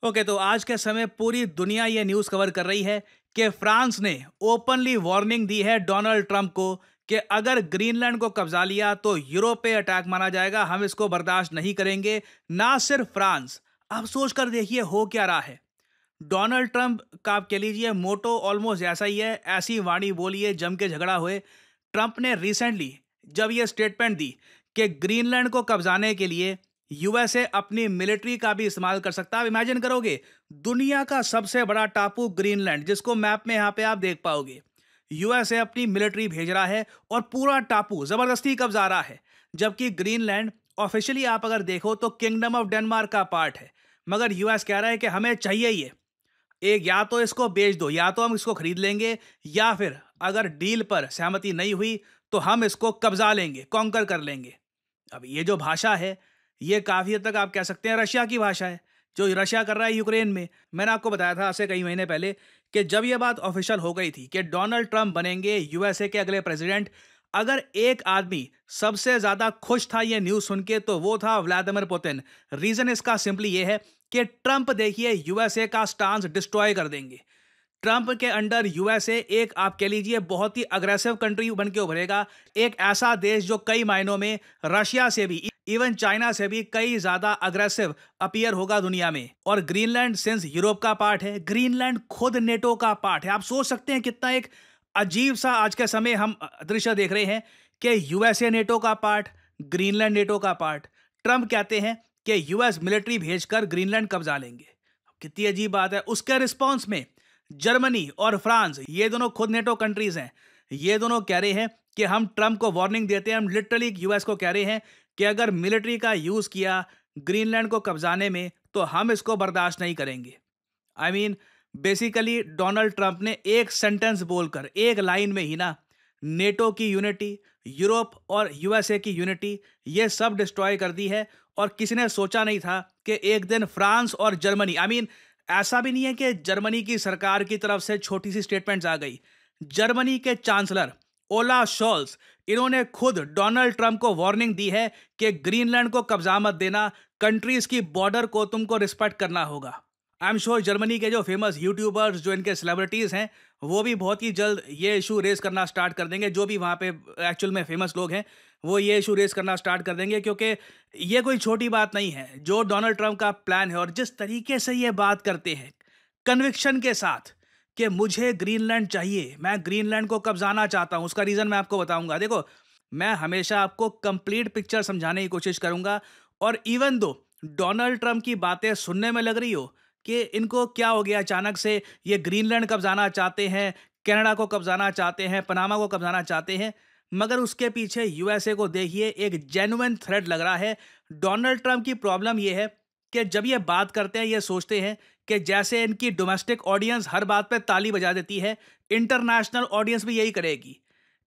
Okay, तो आज के समय पूरी दुनिया ये न्यूज़ कवर कर रही है कि फ्रांस ने ओपनली वार्निंग दी है डोनाल्ड ट्रंप को कि अगर ग्रीनलैंड को कब्जा लिया तो यूरोप पे अटैक माना जाएगा, हम इसको बर्दाश्त नहीं करेंगे। ना सिर्फ फ्रांस, आप सोच कर देखिए हो क्या रहा है। डोनाल्ड ट्रंप का आप कह लीजिए मोटो ऑलमोस्ट ऐसा ही है, ऐसी वाणी बोलिए जम के झगड़ा हुए। ट्रंप ने रिसेंटली जब ये स्टेटमेंट दी कि ग्रीनलैंड को कब्जाने के लिए यूएसए अपनी मिलिट्री का भी इस्तेमाल कर सकता है। आप इमेजिन करोगे, दुनिया का सबसे बड़ा टापू ग्रीनलैंड, जिसको मैप में यहाँ पे आप देख पाओगे, यूएसए अपनी मिलिट्री भेज रहा है और पूरा टापू जबरदस्ती कब्जा रहा है। जबकि ग्रीनलैंड ऑफिशियली आप अगर देखो तो किंगडम ऑफ डेनमार्क का पार्ट है, मगर यूएस कह रहा है कि हमें चाहिए ये। एक, या तो इसको बेच दो, या तो हम इसको खरीद लेंगे, या फिर अगर डील पर सहमति नहीं हुई तो हम इसको कब्जा लेंगे, कॉन्कर कर लेंगे। अब ये जो भाषा है, ये काफ़ी हद तक आप कह सकते हैं रशिया की भाषा है, जो रशिया कर रहा है यूक्रेन में। मैंने आपको बताया था आज से कई महीने पहले कि जब ये बात ऑफिशियल हो गई थी कि डोनाल्ड ट्रंप बनेंगे यूएसए के अगले प्रेसिडेंट, अगर एक आदमी सबसे ज़्यादा खुश था ये न्यूज़ सुन के तो वो था व्लादिमीर पुतिन। रीज़न इसका सिंपली ये है कि ट्रंप देखिए यूएसए का स्टांस डिस्ट्रॉय कर देंगे। ट्रंप के अंडर यूएसए एक आप कह लीजिए बहुत ही अग्रेसिव कंट्री बन के उभरेगा। एक ऐसा देश जो कई मायनों में रशिया से भी, इवन चाइना से भी कई ज्यादा अग्रेसिव अपीयर होगा दुनिया में। और ग्रीनलैंड सिंस यूरोप का पार्ट है, ग्रीनलैंड खुद नेटो का पार्ट है। आप सोच सकते हैं कितना एक अजीब सा आज के समय हम दृश्य देख रहे हैं कि यूएसए नेटो का पार्ट, ग्रीनलैंड नेटो का पार्ट। ट्रंप कहते हैं कि यूएस मिलिट्री भेजकर ग्रीनलैंड कब्जा लेंगे। कितनी अजीब बात है। उसके रिस्पॉन्स में जर्मनी और फ्रांस, ये दोनों खुद नेटो कंट्रीज हैं, ये दोनों कह रहे हैं कि हम ट्रंप को वार्निंग देते हैं। हम लिटरली यूएस को कह रहे हैं कि अगर मिलिट्री का यूज किया ग्रीनलैंड को कब्जाने में तो हम इसको बर्दाश्त नहीं करेंगे। I mean basically Donald Trump ने एक सेंटेंस बोलकर, एक लाइन में ही ना, नेटो की यूनिटी, यूरोप और यूएसए की यूनिटी, ये सब डिस्ट्रॉय कर दी है। और किसी ने सोचा नहीं था कि एक दिन फ्रांस और जर्मनी, आई मीन ऐसा भी नहीं है कि जर्मनी की सरकार की तरफ से छोटी सी स्टेटमेंट्स आ गई। जर्मनी के चांसलर ओला शोल्स, इन्होंने खुद डोनाल्ड ट्रंप को वार्निंग दी है कि ग्रीनलैंड को कब्जा मत देना, कंट्रीज की बॉर्डर को तुमको रिस्पेक्ट करना होगा। आई एम श्योर जर्मनी के जो फेमस यूट्यूबर्स, जो इनके सेलिब्रिटीज हैं, वो भी बहुत ही जल्द ये इशू रेस करना स्टार्ट कर देंगे। जो भी वहाँ पे एक्चुअल में फेमस लोग हैं, वो ये इशू रेस करना स्टार्ट कर देंगे, क्योंकि ये कोई छोटी बात नहीं है जो डोनाल्ड ट्रंप का प्लान है। और जिस तरीके से ये बात करते हैं कन्विक्शन के साथ कि मुझे ग्रीनलैंड चाहिए, मैं ग्रीनलैंड को कब्जाना चाहता हूँ, उसका रीज़न मैं आपको बताऊंगा। देखो, मैं हमेशा आपको कंप्लीट पिक्चर समझाने की कोशिश करूंगा। और इवन दो डोनाल्ड ट्रंप की बातें सुनने में लग रही हो कि इनको क्या हो गया अचानक से, ये ग्रीनलैंड कब्जाना चाहते हैं, कनाडा को कब्जाना चाहते हैं, पनामा को कब्जाना चाहते हैं, मगर उसके पीछे यूएसए को देखिए एक जेन्युइन थ्रेट लग रहा है। डोनाल्ड ट्रंप की प्रॉब्लम यह है कि जब ये बात करते हैं, ये सोचते हैं कि जैसे इनकी डोमेस्टिक ऑडियंस हर बात पे ताली बजा देती है, इंटरनेशनल ऑडियंस भी यही करेगी।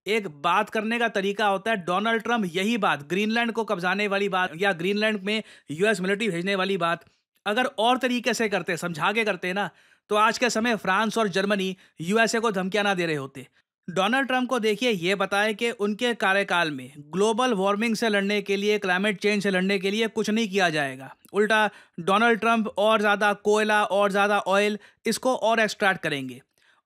एक बात करने का तरीका होता है। डोनाल्ड ट्रंप यही बात, ग्रीनलैंड को कब्जाने वाली बात या ग्रीनलैंड में यूएस मिलिट्री भेजने वाली बात, अगर और तरीके से करते, समझा के करते ना, तो आज के समय फ्रांस और जर्मनी यूएसए को धमकियां ना दे रहे होते। डोनाल्ड ट्रंप को देखिए ये बताए कि उनके कार्यकाल में ग्लोबल वार्मिंग से लड़ने के लिए, क्लाइमेट चेंज से लड़ने के लिए कुछ नहीं किया जाएगा। उल्टा डोनाल्ड ट्रंप और ज़्यादा कोयला और ज़्यादा ऑयल इसको और एक्सट्रैक्ट करेंगे।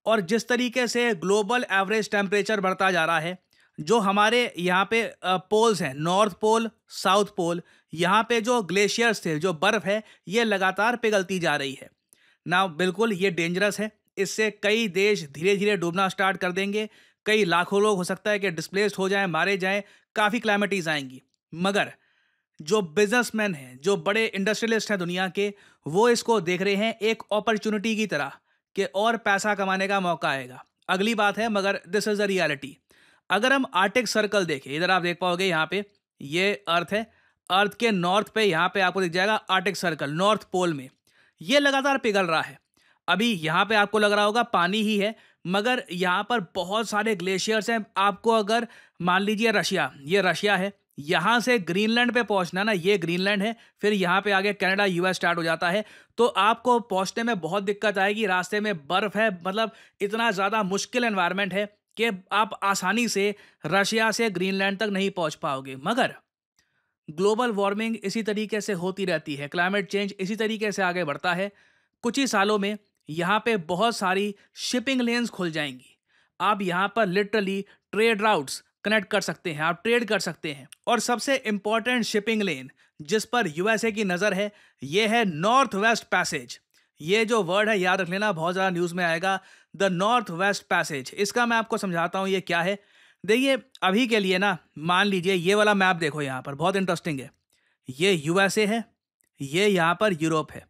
और जिस तरीके से ग्लोबल एवरेज टेम्परेचर बढ़ता जा रहा है, जो हमारे यहाँ पे पोल्स हैं, नॉर्थ पोल, साउथ पोल, यहाँ पे जो ग्लेशियर्स थे, जो बर्फ़ है, ये लगातार पिघलती जा रही है ना। बिल्कुल ये डेंजरस है। इससे कई देश धीरे धीरे डूबना स्टार्ट कर देंगे। कई लाखों लोग हो सकता है कि डिस्प्लेस्ड हो जाएं, मारे जाएं, काफ़ी क्लैमिटीज आएंगी। मगर जो बिजनेसमैन हैं, जो बड़े इंडस्ट्रियलिस्ट हैं दुनिया के, वो इसको देख रहे हैं एक अपॉर्चुनिटी की तरह कि और पैसा कमाने का मौका आएगा। अगली बात है, मगर दिस इज़ द रियलिटी। अगर हम आर्टिक सर्कल देखें, इधर आप देख पाओगे, यहाँ पे ये अर्थ है। अर्थ के नॉर्थ पे यहाँ पे आपको दिख जाएगा आर्टिक सर्कल, नॉर्थ पोल में। ये लगातार पिघल रहा है। अभी यहाँ पे आपको लग रहा होगा पानी ही है, मगर यहाँ पर बहुत सारे ग्लेशियर्स हैं। आपको अगर मान लीजिए रशिया, ये रशिया है, यहाँ से ग्रीनलैंड पे पहुँचना ना, ये ग्रीनलैंड है, फिर यहाँ पे आगे कनाडा यूएस स्टार्ट हो जाता है, तो आपको पहुँचने में बहुत दिक्कत आएगी। रास्ते में बर्फ़ है, मतलब इतना ज़्यादा मुश्किल एनवायरनमेंट है कि आप आसानी से रशिया से ग्रीनलैंड तक नहीं पहुँच पाओगे। मगर ग्लोबल वार्मिंग इसी तरीके से होती रहती है, क्लाइमेट चेंज इसी तरीके से आगे बढ़ता है। कुछ ही सालों में यहाँ पे बहुत सारी शिपिंग लेन्स खुल जाएंगी। आप यहाँ पर लिटरली ट्रेड राउट्स कनेक्ट कर सकते हैं, आप ट्रेड कर सकते हैं। और सबसे इंपॉर्टेंट शिपिंग लेन जिस पर यूएसए की नज़र है, ये है नॉर्थ वेस्ट पैसेज। ये जो वर्ड है याद रख लेना, बहुत ज़्यादा न्यूज़ में आएगा, द नॉर्थ वेस्ट पैसेज। इसका मैं आपको समझाता हूँ ये क्या है। देखिए अभी के लिए ना, मान लीजिए ये वाला मैप देखो, यहाँ पर बहुत इंटरेस्टिंग है। ये यूएसए है, ये यहाँ पर यूरोप है।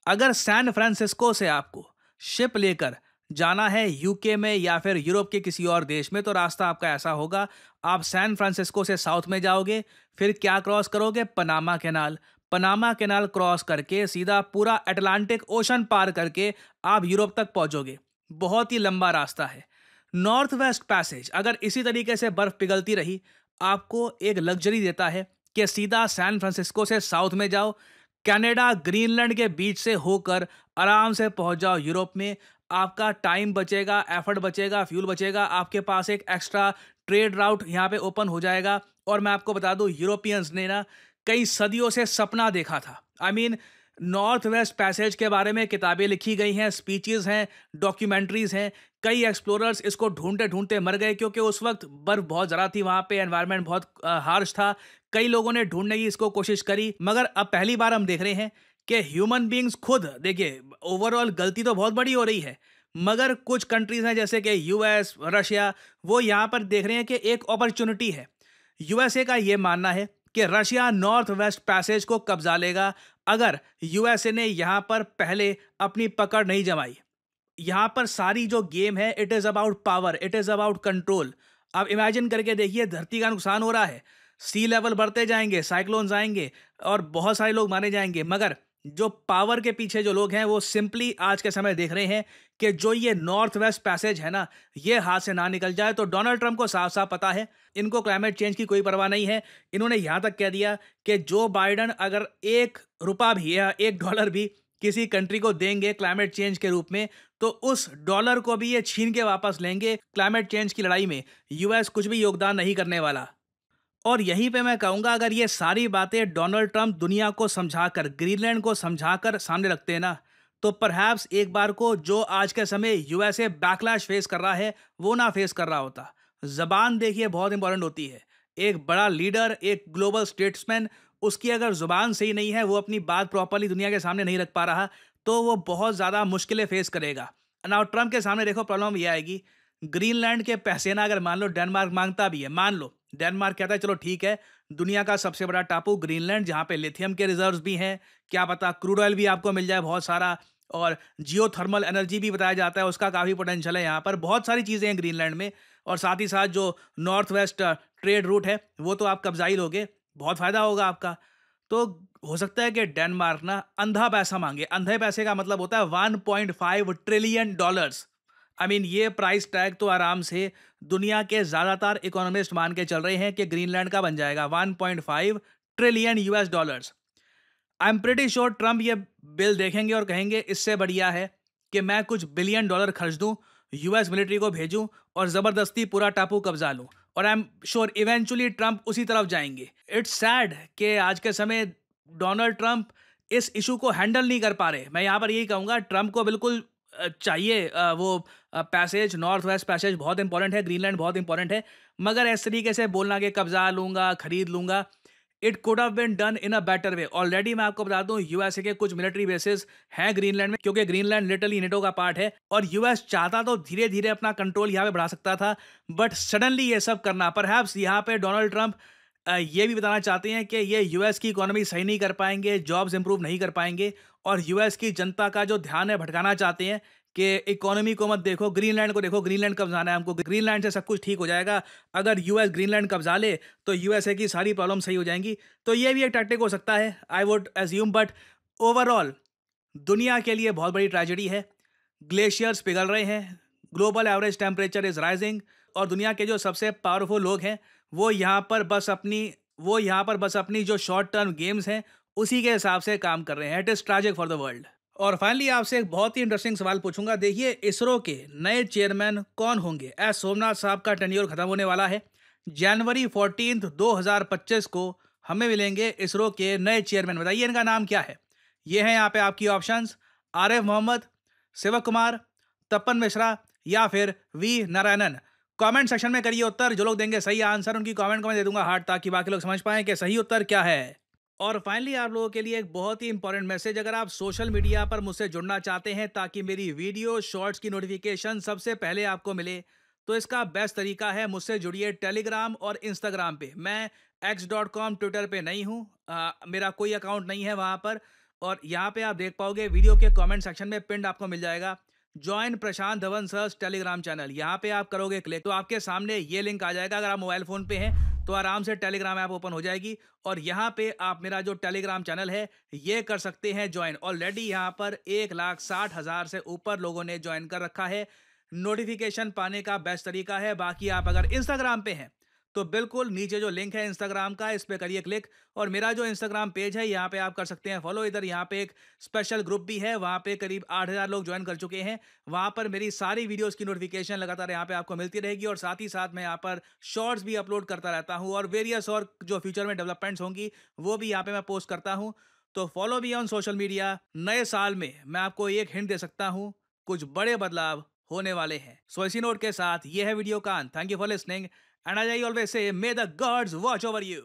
अगर सैन फ्रांसिस्को से आपको शिप लेकर जाना है यूके में या फिर यूरोप के किसी और देश में, तो रास्ता आपका ऐसा होगा, आप सैन फ्रांसिस्को से साउथ में जाओगे, फिर क्या क्रॉस करोगे, Panama canal. Panama canal cross करके सीधा पूरा अटलांटिक ओशन पार करके आप यूरोप तक पहुंचोगे। बहुत ही लंबा रास्ता है। नॉर्थ वेस्ट पैसेज अगर इसी तरीके से बर्फ पिघलती रही, आपको एक लग्जरी देता है कि सीधा सैन फ्रांसिस्को से साउथ में जाओ, कनाडा ग्रीनलैंड के बीच से होकर आराम से पहुंच जाओ यूरोप में। आपका टाइम बचेगा, एफर्ट बचेगा, फ्यूल बचेगा, आपके पास एक एक्स्ट्रा ट्रेड राउट यहाँ पे ओपन हो जाएगा। और मैं आपको बता दूं, यूरोपियंस ने ना कई सदियों से सपना देखा था। I mean north west passage के बारे में किताबें लिखी गई हैं, स्पीचेस हैं, डॉक्यूमेंट्रीज हैं। कई एक्सप्लोरर्स इसको ढूंढते ढूंढते मर गए क्योंकि उस वक्त बर्फ बहुत ज़्यादा थी, वहाँ पे एनवायरनमेंट बहुत हार्श था। कई लोगों ने ढूंढने की इसको कोशिश करी, मगर अब पहली बार हम देख रहे हैं कि ह्यूमन बींग्स खुद, देखिए ओवरऑल गलती तो बहुत बड़ी हो रही है, मगर कुछ कंट्रीज हैं जैसे कि यूएस, रशिया, वो यहाँ पर देख रहे हैं कि एक अपॉर्चुनिटी है। यूएसए का ये मानना है कि रशिया नॉर्थ वेस्ट पैसेज को कब्जा लेगा अगर यूएसए ने यहाँ पर पहले अपनी पकड़ नहीं जमाई। यहाँ पर सारी जो गेम है, it is about power, it is about control. आप इमेजिन करके देखिए, धरती का नुकसान हो रहा है, सी लेवल बढ़ते जाएंगे, साइक्लोन्स आएंगे और बहुत सारे लोग मारे जाएंगे, मगर जो पावर के पीछे जो लोग हैं वो सिंपली आज के समय देख रहे हैं कि जो ये नॉर्थ वेस्ट पैसेज है ना, ये हाथ से ना निकल जाए। तो डोनाल्ड ट्रंप को साफ साफ पता है, इनको क्लाइमेट चेंज की कोई परवाह नहीं है। इन्होंने यहाँ तक कह दिया कि जो बाइडन अगर $1 भी या $1 भी किसी कंट्री को देंगे क्लाइमेट चेंज के रूप में, तो उस डॉलर को भी ये छीन के वापस लेंगे। क्लाइमेट चेंज की लड़ाई में यूएस कुछ भी योगदान नहीं करने वाला। और यहीं पे मैं कहूँगा, अगर ये सारी बातें डोनाल्ड ट्रंप दुनिया को समझाकर, ग्रीनलैंड को समझाकर सामने रखते हैं ना, तो परहैप्स एक बार को जो आज के समय यूएसए बैकलैश फेस कर रहा है, वो ना फेस कर रहा होता। जबान देखिए बहुत इंपॉर्टेंट होती है। एक बड़ा लीडर, एक ग्लोबल स्टेट्समैन, उसकी अगर जुबान सही नहीं है, वो अपनी बात प्रॉपरली दुनिया के सामने नहीं रख पा रहा, तो वो बहुत ज़्यादा मुश्किलें फेस करेगा। नाउ ट्रंप के सामने देखो प्रॉब्लम ये आएगी, ग्रीनलैंड के पैसे ना अगर मान लो डेनमार्क मांगता भी है, मान लो डेनमार्क कहता है चलो ठीक है, दुनिया का सबसे बड़ा टापू ग्रीनलैंड, जहाँ पे लिथियम के रिजर्व्स भी हैं, क्या पता क्रूड ऑयल भी आपको मिल जाए बहुत सारा, और जियोथर्मल एनर्जी भी बताया जाता है, उसका काफ़ी पोटेंशियल है यहाँ पर, बहुत सारी चीज़ें हैं ग्रीनलैंड में। और साथ ही साथ जो नॉर्थ वेस्ट ट्रेड रूट है, वो तो आप कब्जा ही लोगे, बहुत फ़ायदा होगा आपका। तो हो सकता है कि डेनमार्क ना अंधा पैसा मांगे। अंधे पैसे का मतलब होता है $1.5 ट्रिलियन। आई मीन ये प्राइस टैग तो आराम से दुनिया के ज़्यादातर इकोनॉमिस्ट मान के चल रहे हैं कि ग्रीनलैंड का बन जाएगा $1.5 trillion. I am pretty sure Trump ये बिल देखेंगे और कहेंगे इससे बढ़िया है कि मैं कुछ $1 बिलियन खर्च दूं, यूएस मिलिट्री को भेजूं और ज़बरदस्ती पूरा टापू कब्जा लूं। और I am sure eventually Trump उसी तरफ जाएंगे। इट्स सैड कि आज के समय डोनाल्ड ट्रंप इस इशू को हैंडल नहीं कर पा रहे। मैं यहाँ पर यही कहूँगा, ट्रंप को बिल्कुल चाहिए वो पैसेज, नॉर्थ वेस्ट पैसेज बहुत इंपॉर्टेंट है, ग्रीनलैंड बहुत इंपॉर्टेंट है, मगर इस तरीके से बोलना कि कब्जा लूंगा, खरीद लूंगा, it could have been done in a better way. Already मैं आपको बता दूं, यूएसए के कुछ मिलिट्री बेसिस हैं ग्रीनलैंड में, क्योंकि ग्रीनलैंड लिटरली नेटो का पार्ट है और यूएस चाहता तो धीरे धीरे अपना कंट्रोल यहाँ पे बढ़ा सकता था, बट सडनली ये सब करना, परहैप्स यहाँ पे डोनाल्ड ट्रंप ये भी बताना चाहते हैं कि ये यूएस की इकोनॉमी सही नहीं कर पाएंगे, जॉब्स इंप्रूव नहीं कर पाएंगे, और यूएस की जनता का जो ध्यान है भटकाना चाहते हैं कि इकोनॉमी को मत देखो, ग्रीनलैंड को देखो, ग्रीनलैंड कब्जाना है हमको, ग्रीनलैंड से सब कुछ ठीक हो जाएगा, अगर यूएस ग्रीनलैंड कब्जा ले तो यूएसए की सारी प्रॉब्लम सही हो जाएंगी। तो ये भी एक टैक्टिक हो सकता है, I would assume, but overall दुनिया के लिए बहुत बड़ी ट्रेजेडी है। ग्लेशियर्स पिघल रहे हैं, global average temperature is rising, और दुनिया के जो सबसे पावरफुल लोग हैं वो यहाँ पर बस अपनी जो शॉर्ट टर्म गेम्स हैं उसी के हिसाब से काम कर रहे हैं। It is tragic for the world. और फाइनली आपसे एक बहुत ही इंटरेस्टिंग सवाल पूछूंगा। देखिए, इसरो के नए चेयरमैन कौन होंगे? एस सोमनाथ साहब का टेन्योर खत्म होने वाला है। जनवरी 14, 2025 को हमें मिलेंगे इसरो के नए चेयरमैन। बताइए इनका नाम क्या है? ये है यहाँ पे आपकी ऑप्शंस। आरिफ मोहम्मद, शिव कुमार, तपन मिश्रा या फिर वी नारायणन? कमेंट सेक्शन में करिए उत्तर। जो लोग देंगे सही आंसर उनकी कमेंट को मैं दे दूंगा हार्ट, ताकि बाकी लोग समझ पाएं कि सही उत्तर क्या है। और फाइनली आप लोगों के लिए एक बहुत ही इंपॉर्टेंट मैसेज, अगर आप सोशल मीडिया पर मुझसे जुड़ना चाहते हैं ताकि मेरी वीडियो शॉर्ट्स की नोटिफिकेशन सबसे पहले आपको मिले, तो इसका बेस्ट तरीका है मुझसे जुड़िए टेलीग्राम और इंस्टाग्राम पे। मैं x.com ट्विटर पे नहीं हूँ, मेरा कोई अकाउंट नहीं है वहाँ पर। और यहाँ पे आप देख पाओगे वीडियो के कमेंट सेक्शन में पिंड आपको मिल जाएगा जॉइन प्रशांत धवन सर्स टेलीग्राम चैनल। यहाँ पे आप करोगे क्लिक तो आपके सामने ये लिंक आ जाएगा। अगर आप मोबाइल फोन पे हैं तो आराम से टेलीग्राम ऐप ओपन हो जाएगी और यहाँ पे आप मेरा जो टेलीग्राम चैनल है ये कर सकते हैं ज्वाइन। ऑलरेडी यहाँ पर 1,60,000 से ऊपर लोगों ने ज्वाइन कर रखा है। नोटिफिकेशन पाने का बेस्ट तरीका है। बाकी आप अगर इंस्टाग्राम पे हैं तो बिल्कुल नीचे जो लिंक है इंस्टाग्राम का, इस पे करिए क्लिक और मेरा जो इंस्टाग्राम पेज है यहाँ पे आप कर सकते हैं फॉलो। इधर यहाँ पे एक स्पेशल ग्रुप भी है, वहाँ पे करीब 8,000 लोग ज्वाइन कर चुके हैं। वहाँ पर मेरी सारी वीडियोस की नोटिफिकेशन लगातार यहाँ पे आपको मिलती रहेगी और साथ ही साथ मैं यहाँ पर शॉर्ट्स भी अपलोड करता रहता हूँ और वेरियस और जो फ्यूचर में डेवलपमेंट्स होंगी वो भी यहाँ पे मैं पोस्ट करता हूँ। तो फॉलो भी ऑन सोशल मीडिया। नए साल में मैं आपको एक हिंट दे सकता हूँ, कुछ बड़े बदलाव होने वाले हैं। सो इसी नोट के साथ ये है वीडियो का अंत। Thank you for listening and as I always say, may the gods watch over you.